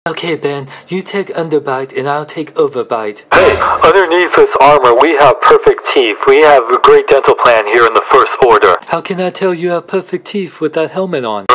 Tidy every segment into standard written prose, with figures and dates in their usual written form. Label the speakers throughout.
Speaker 1: Okay, Ben, you take underbite and I'll take overbite.
Speaker 2: Hey, underneath this armor we have perfect teeth. We have a great dental plan here in the First Order.
Speaker 1: How can I tell you have perfect teeth with that helmet on?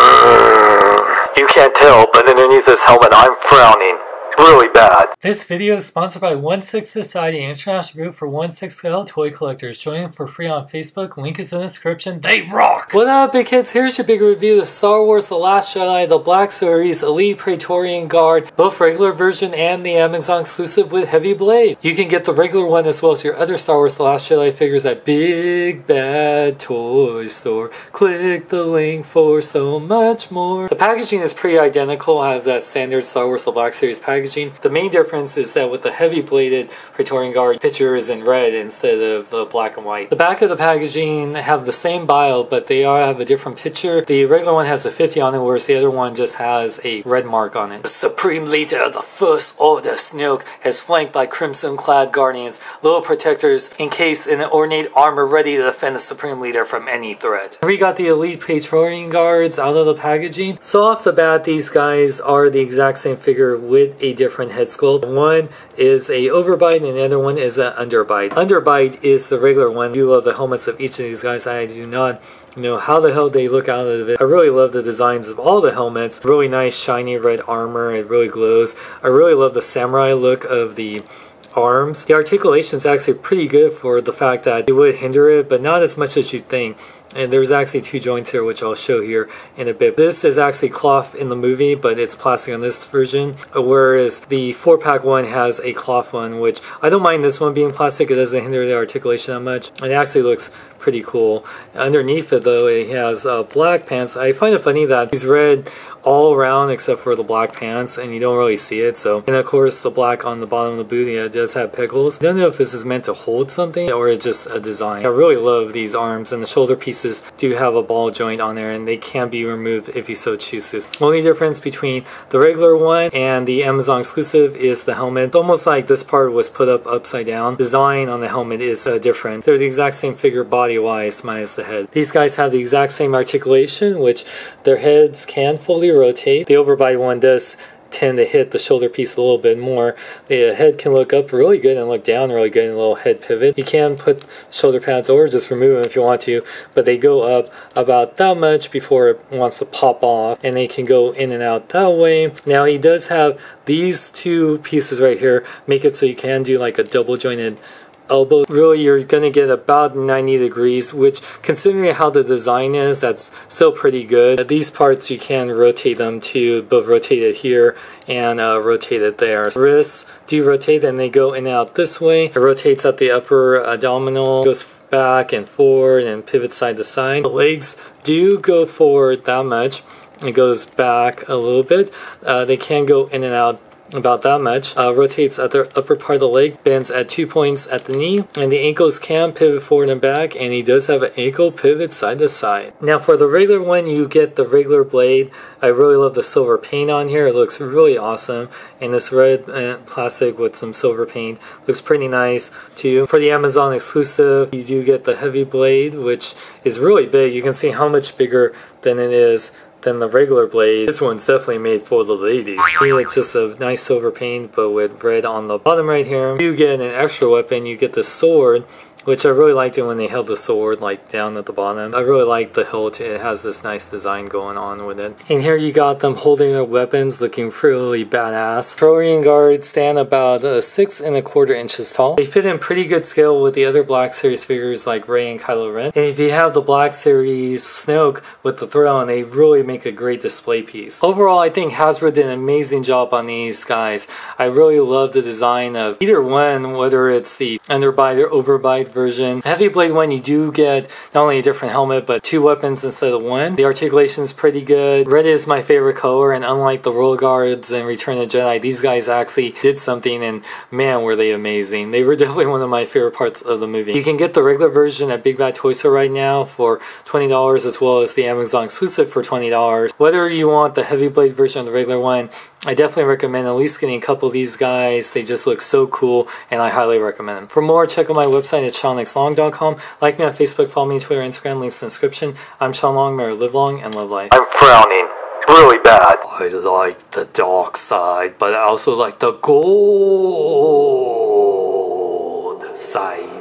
Speaker 2: You can't tell, but underneath this helmet I'm frowning. Really bad.
Speaker 1: This video is sponsored by 16 Society, an international group for 16L toy collectors. Join them for free on Facebook. Link is in the description. They rock! What up, big kids? Here's your big review of Star Wars The Last Jedi, the Black Series, Elite Praetorian Guard, both regular version and the Amazon exclusive with Heavy Blade. You can get the regular one as well as your other Star Wars The Last Jedi figures at Big Bad Toy Store. Click the link for so much more. The packaging is pretty identical. I have that standard Star Wars The Black Series packaging. The main difference is that with the heavy bladed Praetorian Guard, picture is in red instead of the black and white. The back of the packaging have the same bio, but they all have a different picture. The regular one has a 50 on it, whereas the other one just has a red mark on it. The Supreme Leader of the First Order, Snoke, is flanked by crimson-clad guardians, little protectors encased in an ornate armor ready to defend the Supreme Leader from any threat. We got the Elite Praetorian Guards out of the packaging. So off the bat, these guys are the exact same figure with a different head sculpt. One is a overbite and the other one is an underbite. Underbite is the regular one. I do love the helmets of each of these guys. I do not know how the hell they look out of it. I really love the designs of all the helmets. Really nice shiny red armor. It really glows. I really love the samurai look of the arms. The articulation is actually pretty good for the fact that it would hinder it, but not as much as you'd think. And there's actually two joints here, which I'll show here in a bit. This is actually cloth in the movie, but it's plastic on this version. Whereas the 4-pack one has a cloth one, which I don't mind this one being plastic. It doesn't hinder the articulation that much. It actually looks pretty cool. Underneath it though, it has black pants. I find it funny that he's red all around except for the black pants, and you don't really see it. So, and of course the black on the bottom of the boot, yeah, it does have pickles. I don't know if this is meant to hold something or it's just a design. I really love these arms, and the shoulder pieces do have a ball joint on there, and they can be removed if you so choose to. Only difference between the regular one and the Amazon exclusive is the helmet. It's almost like this part was put up upside down. Design on the helmet is different. They're the exact same figure body wise minus the head. These guys have the exact same articulation, which their heads can fully rotate. The overbite one does tend to hit the shoulder piece a little bit more. The head can look up really good and look down really good in a little head pivot. You can put shoulder pads or just remove them if you want to, but they go up about that much before it wants to pop off, and they can go in and out that way. Now he does have these two pieces right here, make it so you can do like a double jointed elbow. Really, you're gonna get about 90 degrees, which considering how the design is, that's still pretty good. These parts you can rotate them to both rotate it here and rotate it there. Wrists do rotate and they go in and out this way. It rotates at the upper abdominal, goes back and forward and pivots side to side. The legs do go forward that much. It goes back a little bit. They can go in and out about that much. Rotates at the upper part of the leg, bends at 2 points at the knee, and the ankles can pivot forward and back, and he does have an ankle pivot side to side. Now for the regular one, you get the regular blade. I really love the silver paint on here. It looks really awesome, and this red plastic with some silver paint looks pretty nice too. For the Amazon exclusive, you do get the heavy blade, which is really big. You can see how much bigger than it is than the regular blade. This one's definitely made for the ladies. Here it's just a nice silver paint, but with red on the bottom right here. You get an extra weapon. You get the sword, which I really liked it when they held the sword like down at the bottom. I really like the hilt. It has this nice design going on with it. And here you got them holding their weapons, looking really badass. Praetorian guards stand about 6 1/4 inches tall. They fit in pretty good scale with the other Black Series figures like Rey and Kylo Ren. And if you have the Black Series Snoke with the throne, they really make a great display piece. Overall, I think Hasbro did an amazing job on these guys. I really love the design of either one, whether it's the underbite or overbite version. Heavy blade one, you do get not only a different helmet, but 2 weapons instead of 1. The articulation is pretty good. Red is my favorite color, and unlike the Royal Guards and Return of the Jedi, these guys actually did something, and man, were they amazing. They were definitely one of my favorite parts of the movie. You can get the regular version at Big Bad Toy Store right now for $20, as well as the Amazon exclusive for $20. Whether you want the heavy blade version or the regular one, I definitely recommend at least getting a couple of these guys. They just look so cool, and I highly recommend them. For more, check out my website at SeanXLong.com. Like me on Facebook, follow me on Twitter, Instagram, links in the description. I'm Sean Long. May I live long and love life.
Speaker 2: I'm frowning. Really bad?
Speaker 1: I like the dark side, but I also like the gold side.